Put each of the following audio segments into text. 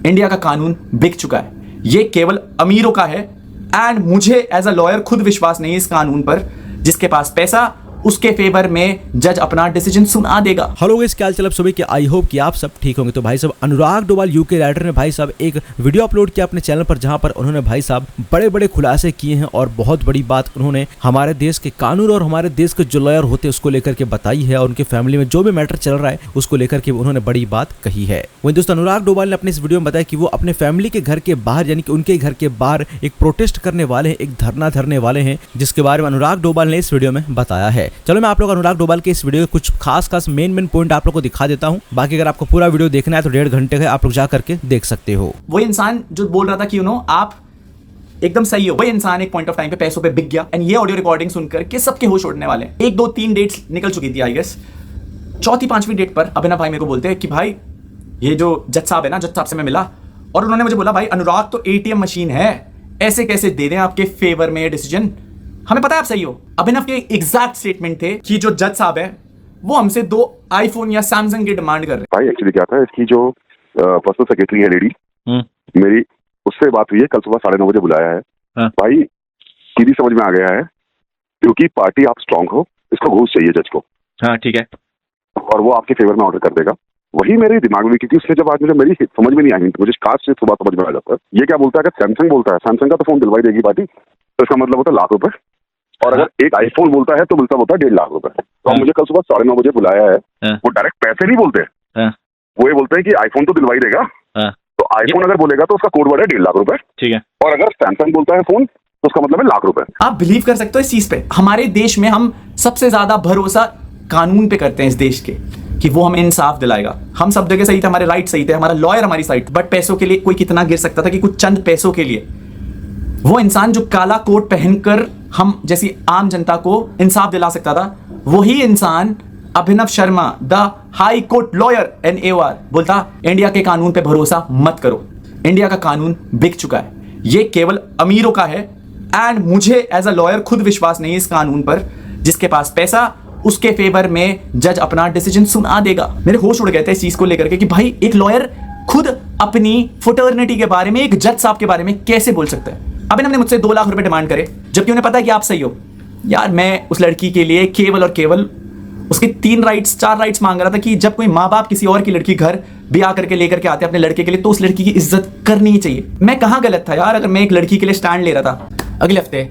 India का कानून बिक चुका है, ये केवल अमीरों का है। एंड मुझे एज अ लॉयर खुद विश्वास नहीं है इस कानून पर। जिसके पास पैसा, उसके फेवर में जज अपना डिसीजन सुना देगा। हेलो गाइस, क्या हाल चाल आप सभी के। आई होप कि आप सब ठीक होंगे। तो भाई साहब अनुराग डोभाल यूके राइटर ने भाई साहब एक वीडियो अपलोड किया अपने चैनल पर, जहां पर उन्होंने भाई साहब बड़े बड़े खुलासे किए हैं और बहुत बड़ी बात उन्होंने हमारे देश के कानून और हमारे देश के जो लॉयर होते हैं उसको लेकर के बताई है, और उनके फैमिली में जो भी मैटर चल रहा है उसको लेकर के उन्होंने बड़ी बात कही है। वहीं दोस्तों अनुराग डोभाल ने अपने इस वीडियो में बताया कि वो अपने फैमिली के घर के बाहर, यानी कि उनके घर के बाहर एक प्रोटेस्ट करने वाले हैं, एक धरना धरने वाले हैं, जिसके बारे में अनुराग डोभाल ने इस वीडियो में बताया है। चलो मैं आप लोग अनुराग डोभाल के इस वीडियो के कुछ खास मेन पॉइंट आप लोग को दिखा देता हूं। बाकी अगर आपको पूरा वीडियो देखना है तो 1.5 घंटे का आप लोग जा करके देख सकते हो। वो इंसान जो बोल रहा था कि आप एकदम सही हो, वही इंसान एक पॉइंट ऑफ टाइम पे पैसों पे बिक गया। एंड ये ऑडियो रिकॉर्डिंग सुनकर के सबके होश उड़ने वाले हैं। 1 2 3 डेट्स निकल चुकी थी आई गेस। 4थी 5वीं डेट पर अभिनव भाई मेरे को बोलते हैं कि भाई ये जो जज साहब है ना, जज साहब से मैं मिला और उन्होंने मुझे बोला भाई अनुराग तो ATM मशीन है, ऐसे कैसे दे दें आपके फेवर में डिसीजन, हमें पता है आप सही हो। अभिनव के एग्जैक्ट स्टेटमेंट थे कि जो जज साहब है वो हमसे 2 आईफोन या सैमसंग की डिमांड कर रहे हैं। भाई एक्चुअली क्या था, इसकी जो पर्सनल सेक्रेटरी है लेडी, मेरी उससे बात हुई है, कल सुबह 9:30 बजे बुलाया है। भाई सीधी समझ में आ गया है, क्योंकि पार्टी आप स्ट्रांग हो, इसको घूस चाहिए जज को। हाँ ठीक है। और वो आपके फेवर में ऑर्डर कर देगा। वही मेरे दिमाग में, क्योंकि उसने जब आज मुझे मेरी समझ में नहीं आई, मुझे काश से सुबह समझ में आ जाता है। ये क्या बोलता है, अगर सैमसंग बोलता है, सैमसंग का तो फोन दिलवाई देगी पार्टी, तो इसका मतलब होता है ₹1,00,000। और अगर एक आईफोन बोलता है तो मिलता होता है ₹1,50,000। तो मुझे कल सुबह 9:30 बजे बुलाया है। वो डायरेक्ट पैसे नहीं बोलते, वो ये बोलते हैं कि आईफोन तो दिलवाई देगा। तो आईफोन अगर बोलेगा तो उसका कोड वर्ड है ₹1,50,000। ठीक है। और अगर सैमसंग बोलता है फोन तो उसका मतलब है ₹1,00,000। आप बिलीव कर सकते हो इस चीज पे। हमारे देश में हम सबसे ज्यादा भरोसा कानून पे करते हैं इस देश के, कि वो हमें इंसाफ दिलाएगा। हम सब जगह सही थे, हमारे राइट सही थे, हमारा लॉयर हमारी साइड। बट पैसों के लिए कोई कितना गिर सकता था कि कुछ चंद पैसों के लिए वो इंसान जो काला कोट पहनकर हम जैसी आम जनता को इंसाफ दिला सकता था, वही इंसान Abhinav Sharma the high court lawyer and AOR बोलता इंडिया के कानून पे भरोसा मत करो, इंडिया का कानून बिक चुका है, ये केवल अमीरों का है। एंड मुझे एज अ लॉयर खुद विश्वास नहीं है इस कानून पर। जिसके पास पैसा, उसके फेवर में जज अपना डिसीजन सुना देगा। मेरे होश उड़ गए थे इस चीज को लेकर के कि भाई एक लॉयर खुद अपनी फ्रेटर्निटी के बारे में, एक जज साहब के बारे में कैसे बोल सकता है। अभिनव ने मुझसे ₹2,00,000 डिमांड करे, जबकि उन्हें पता है कि आप सही हो। यार मैं उस लड़की के लिए केवल और केवल उसके 3 राइट्स 4 राइट्स मांग रहा था कि जब कोई माँ बाप किसी और की लड़की घर ब्याह करके लेकर के आते हैं अपने लड़के के लिए, तो उस लड़की की इज्जत करनी ही चाहिए। मैं कहाँ गलत था यार, अगर मैं एक लड़की के लिए स्टैंड ले रहा था। अगले हफ्ते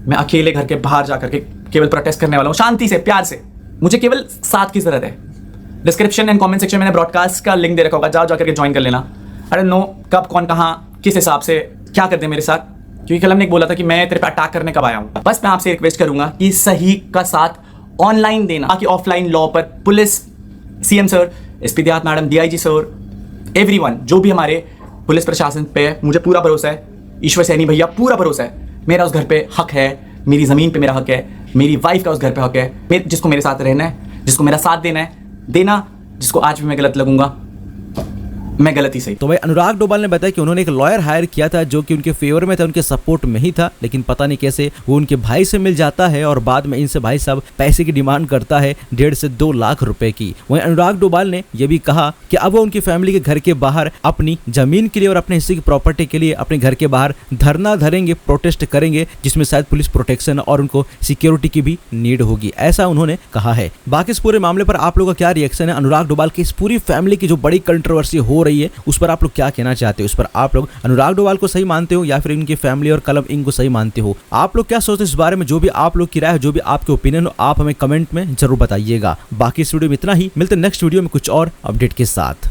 मैं अकेले घर के बाहर जाकर के केवल प्रोटेस्ट करने वाला हूँ, शांति से, प्यार से। मुझे केवल साथ की जरूरत है। डिस्क्रिप्शन एंड कमेंट सेक्शन में मैंने ब्रॉडकास्ट का लिंक दे रखा होगा, जाओ जाकर के ज्वाइन कर लेना। अरे नो कब कौन कहाँ किस हिसाब से क्या कर दे मेरे साथ, क्योंकि कल हमने एक बोला था कि मैं तेरे पे अटैक करने कब आया हूँ। बस मैं आपसे रिक्वेस्ट करूंगा कि सही का साथ ऑनलाइन देना, बाकी ऑफलाइन लॉ पर पुलिस, CM सर, SP देहात मैडम, DIG सर, एवरीवन जो भी हमारे पुलिस प्रशासन पे है, मुझे पूरा भरोसा है। ईश्वर सैनी भैया पूरा भरोसा है। मेरा उस घर पे हक है, मेरी जमीन पे मेरा हक है, मेरी वाइफ का उस घर पे हक है। जिसको मेरे साथ रहना है, जिसको मेरा साथ देना है देना, जिसको आज भी मैं गलत लगूंगा मैं गलत ही सही। तो भाई अनुराग डोभाल ने बताया कि उन्होंने एक लॉयर हायर किया था जो कि उनके फेवर में था, उनके सपोर्ट में ही था, लेकिन पता नहीं कैसे वो उनके भाई से मिल जाता है और बाद में इनसे भाई साहब पैसे की डिमांड करता है 1.5 से 2 लाख रुपए की। वहीं अनुराग डोभाल ने यह भी कहा कि अब वो उनकी फैमिली के घर के बाहर अपनी जमीन के लिए और अपने हिस्से की प्रॉपर्टी के लिए अपने घर के बाहर धरना धरेंगे, प्रोटेस्ट करेंगे, जिसमें शायद पुलिस प्रोटेक्शन और उनको सिक्योरिटी की भी नीड होगी, ऐसा उन्होंने कहा है। बाकी इस पूरे मामले पर आप लोगों का क्या रिएक्शन है? अनुराग डोभाल की इस पूरी फैमिली की जो बड़ी कंट्रोवर्सी हो रही है उस पर आप लोग क्या कहना चाहते हो? उस पर आप लोग अनुराग डोभाल को सही मानते हो या फिर इनकी फैमिली और कलम इनको सही मानते हो? आप लोग क्या सोचते हो इस बारे में? जो भी आप लोग की राय है, जो भी आपके ओपिनियन हो, आप हमें कमेंट में जरूर बताइएगा। बाकी इस वीडियो में इतना ही, मिलते हैं नेक्स्ट वीडियो में कुछ और अपडेट के साथ।